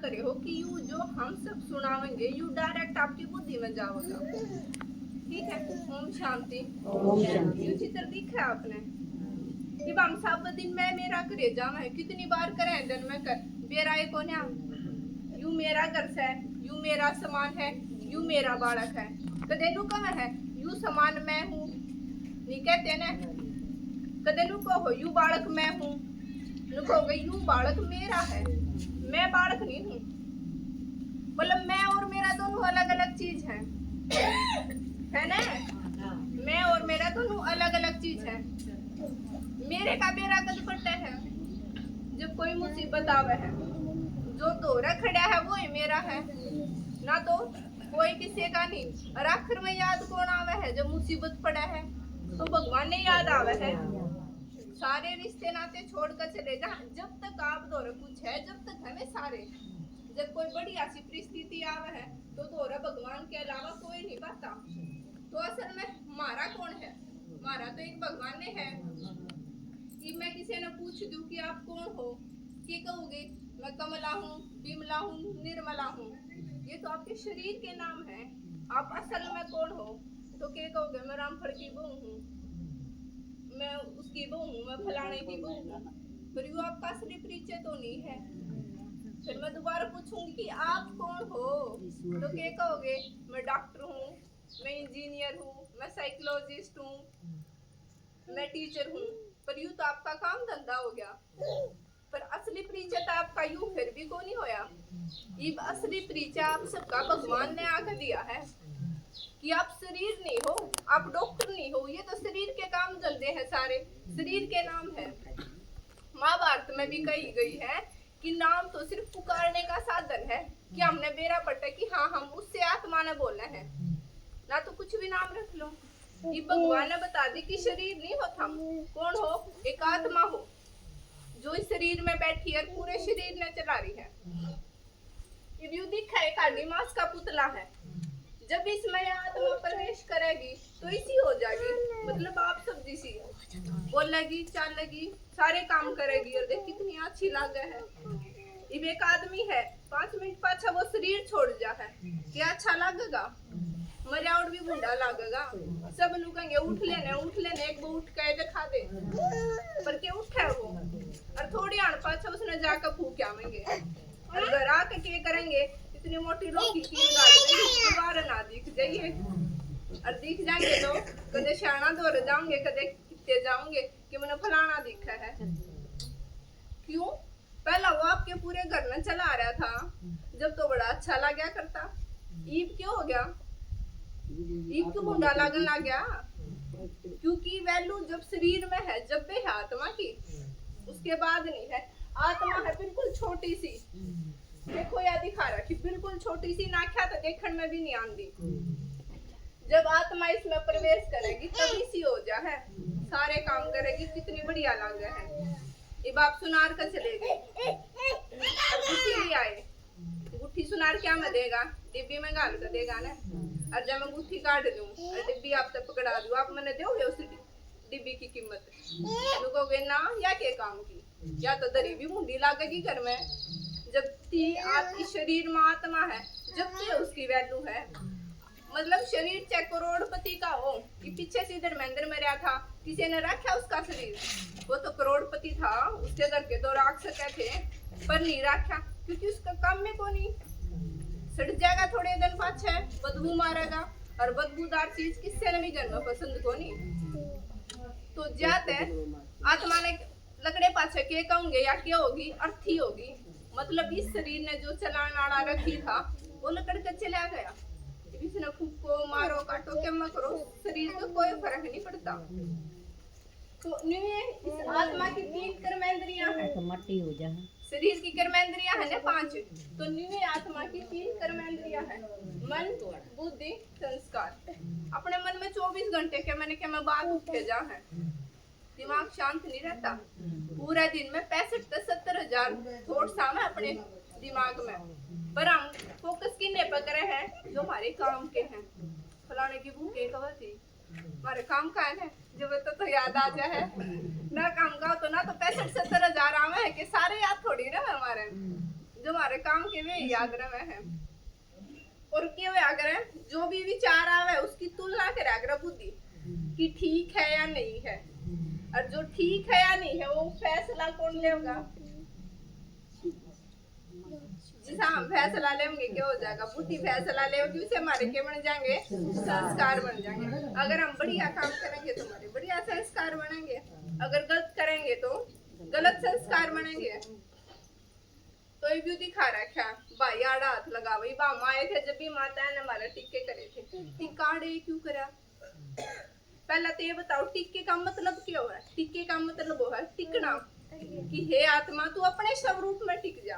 करे हो कि यू जो हम सब सुनावेंगे यू डायरेक्ट आपकी बुद्धि में जाओगा। ठीक है, ओम शांति। ओम शांति। यू चित्र दिखा आपने कि हम सब दिन में मेरा करे जावे कितनी बार करे दिन में कर बेरा एक कोन्या यू मेरा घर से यू मेरा समान है यू मेरा बालक है कदे नु कम है यू समान मैं हूँ नहीं कहते ना कदे नु को हो यू बालक मैं हूँ नु कहोगे यू बालक मेरा है मैं बालक नहीं हूँ। मतलब मैं और मेरा दोनों अलग अलग चीज है ना। मैं और मेरा दोनों अलग अलग चीज है। मेरे का बेरा कद पड़ता है जब कोई मुसीबत आवे है जो दोहरा खड़ा है वो ही मेरा है ना तो कोई किसी का नहीं। और आखिर में याद कौन आवे है जब मुसीबत पड़ा है तो भगवान ने याद आवे है। सारे रिश्ते नाते छोड़कर चले जा जब तक आप दोहरा कुछ है जब तक हमें सारे जब कोई बड़ी ऐसी परिस्थिति आवे है तो दोहरा भगवान के अलावा कोई नहीं पाता। तो असल में हमारा कौन है हमारा तो एक भगवान ने है। कि मैं किसी ने पूछ दूं कि आप कौन हो कि कहोगे मैं कमला हूँ विमला हूँ निर्मला हूँ ये तो आपके शरीर के नाम है। आप असल में कौन हो तो क्या कहोगे मैं रामफल की बहू हूँ मैं उसकी बहू हूँ मैं फलाने की बहू हूँ। फिर वो आपका असली परिचय तो नहीं है। फिर मैं दोबारा पूछूंगी कि आप कौन हो तो क्या कहोगे मैं डॉक्टर हूँ मैं इंजीनियर हूँ मैं साइकोलॉजिस्ट हूँ मैं टीचर हूँ। पर यूं तो आपका काम धंधा हो गया पर असली परिचय तो आपका यूं फिर भी को नहीं होया। ये असली परिचय आप सबका भगवान ने आकर दिया है कि आप शरीर नहीं हो आप डॉक्टर नहीं हो। ये तो शरीर के काम चलते हैं सारे शरीर के नाम है। महाभारत में भी कही गई है कि नाम तो सिर्फ पुकारने का साधन है कि हमने बेरा पट्टा कि हाँ हम उससे आत्मा ने बोलना है ना तो कुछ भी नाम रख लो। ये भगवान ने बता दी कि शरीर नहीं होता कौन हो एक आत्मा हो जो इस शरीर में बैठी है पूरे शरीर ने चला रही है। ये दिखा एक आदि मास का पुतला है जब इसमें आत्मा प्रवेश करेगी तो इसी हो जाएगी। मतलब आप सब जिसी बोलेगी चलेगी सारे काम करेगी और देख कितनी अच्छी लागे है। अब एक आदमी है 5 मिनट पाछा वो शरीर छोड़ जा है क्या अच्छा लगेगा मरियाउट भी बुढ़ा लगेगा। सब लोग कहेंगे उठ लेने एक वो उठ के दिखा दे पर क्या उठा है वो और थोड़ी आड़ पाछा उसने जाकर फूक आवेंगे और घर आके क्या करेंगे इतनी मोटी रोटी की गाड़ देंगे दोबारा ना दिख जाइए और दिख जाएंगे तो कदे शाना दौड़ जाओगे कदे कितने जाओगे कि मैंने फलाना दिखा है। क्यों पहला वो आपके पूरे घर में चला रहा था जब तो बड़ा अच्छा लगा करता। ईब क्यों हो गया ईब क्यों बुढ़ा लगन लग गया क्योंकि वैल्यू जब शरीर में है जब भी है आत्मा की उसके बाद नहीं है। आत्मा है बिल्कुल छोटी सी देखो या दिखा रहा कि बिल्कुल छोटी सी नाख्या तो देखने में भी नहीं आती। जब आत्मा इसमें प्रवेश करेगी तभी सी हो जा है सारे काम करेगी कितनी बढ़िया लग है। ये बाप सुनार का चले गए गुट्ठी भी आए गुट्ठी सुनार क्या में देगा डिब्बी में गाल कर देगा ना और जब मैं गुट्ठी काट दूं और डिब्बी आप तक पकड़ा दूं आप मैंने दोगे उस डिब्बी की कीमत कहोगे ना या के काम की या तो दरी भी मुंडी लागेगी घर में जब आप इस शरीर में आत्मा है जब भी उसकी वैल्यू है। मतलब शरीर चाहे करोड़पति का हो कि पीछे से धर्मेंद्र में रहा था किसी ने रखा उसका शरीर वो तो करोड़पति था उसके घर के 2 राक्षस थे पर नहीं रखा क्योंकि उसका काम में को नहीं सड़ जाएगा थोड़े दिन पाछे बदबू मारेगा और बदबूदार चीज किससे ने भी घर में पसंद को नहीं। तो जाते आत्मा ने लकड़े पाछे के कहूंगे या क्या होगी अर्थी होगी। मतलब इस शरीर ने जो चलान आड़ा रखी था वो लकड़ के चला गया। इसने फूको मारो काटो क्या मत करो शरीर का कोई फर्क नहीं पड़ता। तो इस आत्मा की 3 कर्मेंद्रियां हैं तो मट्टी हो जा शरीर की कर्मेंद्रियां है ना 5 तो निवे आत्मा की 3 कर्मेंद्रियां हैं मन बुद्धि संस्कार। अपने मन में 24 घंटे के मैंने क्या मैं बात उठे जा है दिमाग शांत नहीं रहता। पूरा दिन में 65 से 70 हजार थॉट्स आवे अपने दिमाग में पर हम फोकस किन्ने पर करे हैं जो हमारे काम के हैं। फलाने की भूख एक खबर थी हमारे काम का है ना जब तो याद आ जाए ना काम का तो ना तो 65-70 हजार आवे है कि सारे याद थोड़ी ना हमारे जो हमारे काम के वे याद रहे हैं। और क्यों याद रहे, जो भी विचार आवे उसकी तुलना करा कर बुद्धि कि ठीक है या नहीं है, और जो ठीक है या नहीं है वो फैसला कौन लेगा? जिस हम फैसला लेंगे क्या हो जाएगा? बुद्धि फैसला लेगी, उससे हमारे क्या बन जाएंगे? संस्कार बन जाएंगे। अगर हम बढ़िया काम करेंगे तो हमारे बढ़िया संस्कार बनेंगे, अगर गलत करेंगे तो गलत संस्कार बनेंगे। तो ये भी दिखा रखा भाई आड़ा हाथ लगा वही बाम आए थे जब भी माता ने हमारा टिक्के करे थे। टिक्का आड़े क्यों करा? पहला तो ये बताओ टिक्के का मतलब क्या है? टिक्के का मतलब वो है टिकना, कि हे आत्मा तू अपने स्वरूप में टिक जा,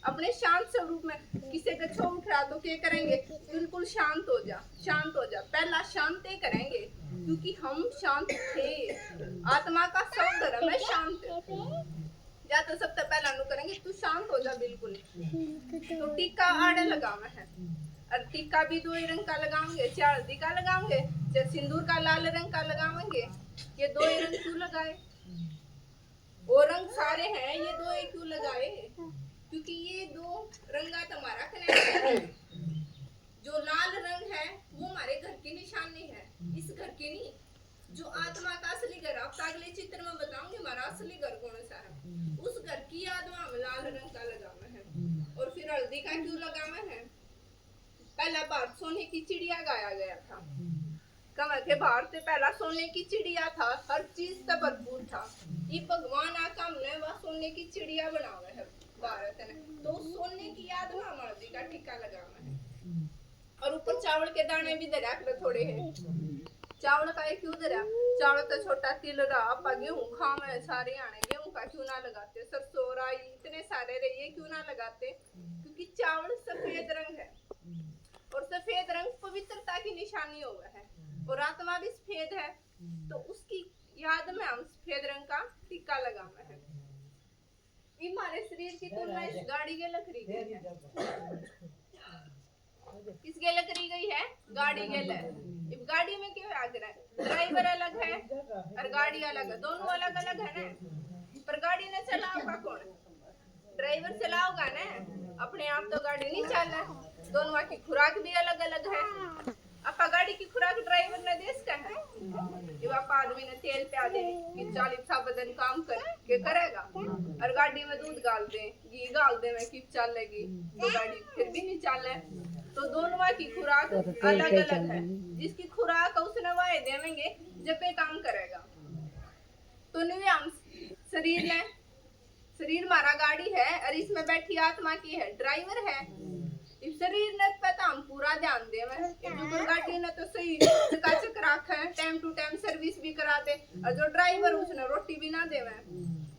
अपने शांत स्वरूप में। किसी का छो उठ रहा तो क्या करेंगे? बिल्कुल शांत हो जा, शांत हो जा। पहला शांत करेंगे क्योंकि हम शांत थे। आत्मा का सब धर्म है शांत। या तो सबसे पहला नु करेंगे तू शांत हो जा बिल्कुल। तो टीका आड़े लगाना है, और टीका भी दो ही रंग का लगाएंगे, चाहे हल्दी का लगाएंगे चाहे सिंदूर का लाल रंग का लगाएंगे। ये दो ही रंग क्यों लगाए? वो रंग सारे हैं, ये दो ही क्यों लगाए? क्योंकि ये दो रंगा तुम्हारा कनेक्शन है। जो लाल रंग है वो हमारे घर की निशानी है, इस घर की नहीं। जो आत्मा का असली घर, आपका अगले चित्र में बताऊंगी हमारा असली घर कौन सा है, उस घर की आत्मा में लाल रंग का लगाना है। और फिर हल्दी का क्यों लगाना है? पहला बार सोने की चिड़िया गाया गया था। कम थे भारत से पहला सोने की चिड़िया था, हर चीज से भरपूर था। ये भगवान आका हमने वह सोने की चिड़िया बनावे है भारत ने। तो सोने की याद में हल्दी का टीका लगाना है। और ऊपर चावल के दाने भी दरिया कर थोड़े हैं। चावल का क्यों दरिया? चावल तो छोटा तिल रहा, आपा गेहूं खावे सारे आने, गेहूं का क्यों ना लगाते? सरसों राई इतने सारे रहिए क्यों ना लगाते? क्योंकि चावल सफेद रंग है, और सफेद रंग पवित्रता की निशानी हुआ है, और आत्मा भी सफेद है। तो उसकी याद में हम सफेद रंग का टीका लगाना है। हमारे शरीर की तुलना इस गाड़ी के लकड़ी गई है। किसके लकड़ी गई है? गाड़ी के लिए। गाड़ी में क्यों आग रहा है? ड्राइवर अलग है और गाड़ी अलग है, दोनों अलग अलग है ना। पर गाड़ी ने चलाओगा कौन? ड्राइवर चलाओगा ना, अपने आप तो गाड़ी नहीं चलना। दोनों की खुराक भी अलग अलग है। अपा गाड़ी की खुराक ड्राइवर ने देश का है। ये आपा आदमी ने तेल प्या दे कि 40 बदन काम कर के करेगा, और गाड़ी में दूध गाल दे, घी गाल दे में कि चलेगी, तो गाड़ी फिर भी नहीं चले। तो दोनों की खुराक अलग अलग है। जिसकी खुराक उसने वाय देवेंगे जब ये काम करेगा। तो नहीं हम शरीर ने, शरीर हमारा गाड़ी है और इसमें बैठी आत्मा की है, ड्राइवर है। इस शरीर ने पता हम पूरा ध्यान दे में गाड़ी ने तो सही चकाचक रखा है, टाइम टू टाइम सर्विस भी करा दे। और जो ड्राइवर उसने रोटी भी ना देवे,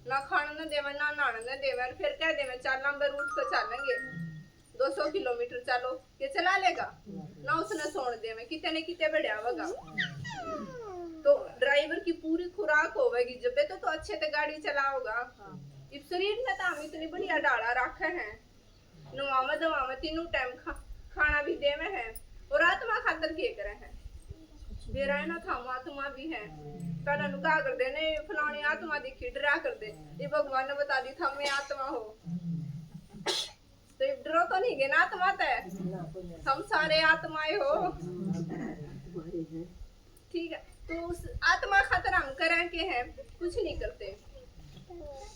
ना खाना ना देवे, ना नहाना ना देवे, फिर कह देवे चल नंबर उठ कर चलेंगे 200 किलोमीटर चलो, ये चला लेगा ना? उसने सोन देवे कितने कितने बढ़िया होगा। तो ड्राइवर की पूरी खुराक होगी जब तो अच्छे से गाड़ी चलाओगा। इस शरीर में तो हम इतनी बढ़िया डाला रखे हैं, नवावा दवावा तीनों टाइम खाना भी देवे हैं, और आत्मा खातर के करे हैं बेरा ना था। आत्मा भी है, पहला नुका कर देने फलानी आत्मा दिखी डरा कर दे, ये भगवान ने बता दी था मैं आत्मा हो, तो डरो तो नहीं गए ना आत्मा है, हम सारे आत्माएं हो। ठीक है, तो उस आत्मा खातर हम करें के हैं, कुछ नहीं करते।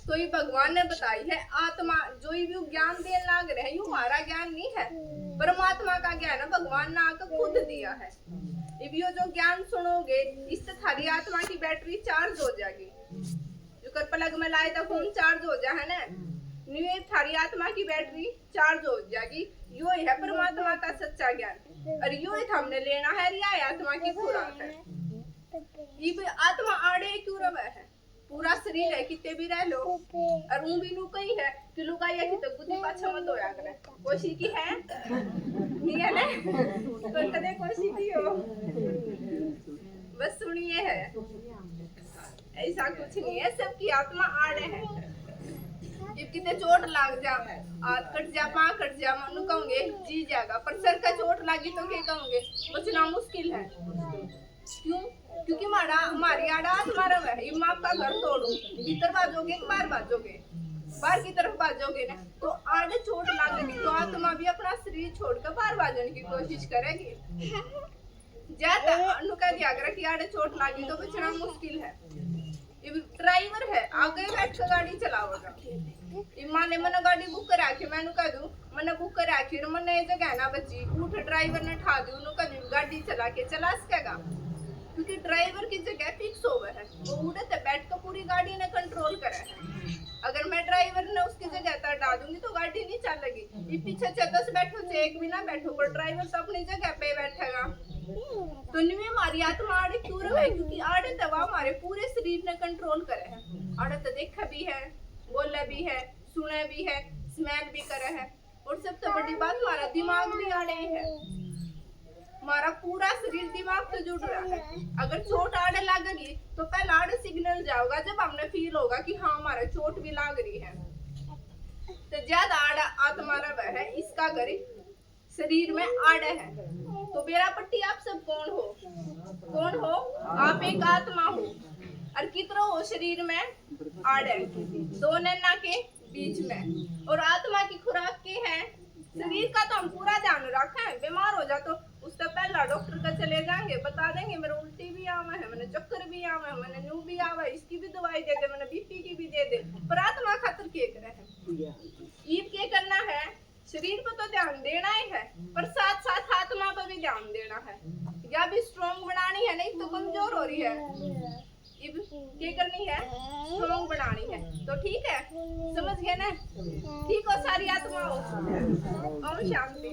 तो ये भगवान ने बताई है आत्मा जो भी ज्ञान देने लाग रहे हैं, यू हमारा ज्ञान नहीं है, परमात्मा का ज्ञान है, भगवान ने आकर खुद दिया है। ये जो ज्ञान सुनोगे इससे थारी आत्मा की बैटरी चार्ज हो जाएगी। जो कर प्लग में लाए तो फोन चार्ज हो जाए है ना, न्यू थारी आत्मा की बैटरी चार्ज हो जाएगी। यो है परमात्मा का सच्चा ज्ञान, और यो हमने लेना है, रिया आत्मा की खुराक है। ये आत्मा आड़े क्यों रवे है? पूरा शरीर है कितने भी रह लो, और ऊं भी नु कही है कि लुगाई है कि तो बुद्धि पाछा मत होया करे। कोशिश की है नहीं है ना, तो कदे कोशिश की हो, बस सुनिए है, ऐसा कुछ नहीं है, सबकी आत्मा आड़े है। जब कितने चोट लाग जा, हाथ कट जा, पाँव कट जा, मनु कहूंगे जी जाएगा, पर सर का चोट लगी तो क्या कहूंगे? बचना मुश्किल है। क्यों? क्योंकि हमारी आड़ा आत्मा रवे है। आपका घर तोड़ू भीतर बाजोगे, बाहर बाजोगे, बाहर की तरफ भाजोगे ना तो आड़े चोट लगेगी, तो आत्मा भी अपना शरीर छोड़कर बाहर भाजने की कोशिश करेगी। ज्यादा अनु कह दिया अगर कि आड़े चोट लगी तो बचना मुश्किल है। ड्राइवर है आगे बैठ कर गाड़ी चलाओगा, माने मैंने गाड़ी बुक करा के मैंने कह दूं मैंने बुक करा के मैंने ये जगह ना बची उठ ड्राइवर ने ठा दूं उन्होंने कह दूं गाड़ी चला के चला सकेगा, क्योंकि ड्राइवर की जगह फिक्स हो है, वो उड़े तो बैठ कर पूरी गाड़ी ने कंट्रोल करा है। अगर मैं ड्राइवर ने उसकी जगह पर डाल दूंगी तो गाड़ी नहीं चलेगी। ये पीछे 10 बैठो से एक भी ना बैठो, पर ड्राइवर तो अपनी जगह पे बैठेगा। तो नहीं हमारी आत्मा आड़े क्यों रहे, क्योंकि आड़े दवा हमारे पूरे शरीर ने कंट्रोल करे है। आड़े तो देखा भी है, बोला भी है, सुना भी है, स्मेल भी करे है, और सबसे बड़ी बात हमारा दिमाग भी आड़े है। हमारा पूरा शरीर दिमाग से जुड़ रहा है। अगर चोट आड़े लगेगी तो पहले आड़े सिग्नल जाओगा जब हमने फील होगा कि हाँ हमारा चोट भी लग रही है। तो ज्यादा आड़ा आत्मा रहा है इसका घर शरीर में आड़े है। तो बेरा पट्टी आप सब कौन हो? कौन हो? आप एक आत्मा हो और कितना हो शरीर में आड़े, दो नैना के बीच में। और आत्मा की खुराक के है शरीर का तो हम पूरा ध्यान रखा है। बीमार हो जा तो उससे पहला डॉक्टर का चले जाएंगे, बता देंगे मेरे उल्टी भी आवा है, मैंने चक्कर भी आवा है, मैंने न्यू भी आवा है, इसकी भी दवाई दे दे, मैंने बीपी की भी दे दे। पर आत्मा खातिर क्या करे है? ईद क्या करना है? शरीर पर तो ध्यान देना ही है, पर साथ साथ आत्मा पर भी ध्यान देना है। या भी स्ट्रॉन्ग बनानी है, नहीं तो कमजोर हो रही है। क्या करनी है? स्ट्रॉन्ग बनानी है। तो ठीक है, समझ गए ना? ठीक हो सारी आत्मा हो। ओम शांति।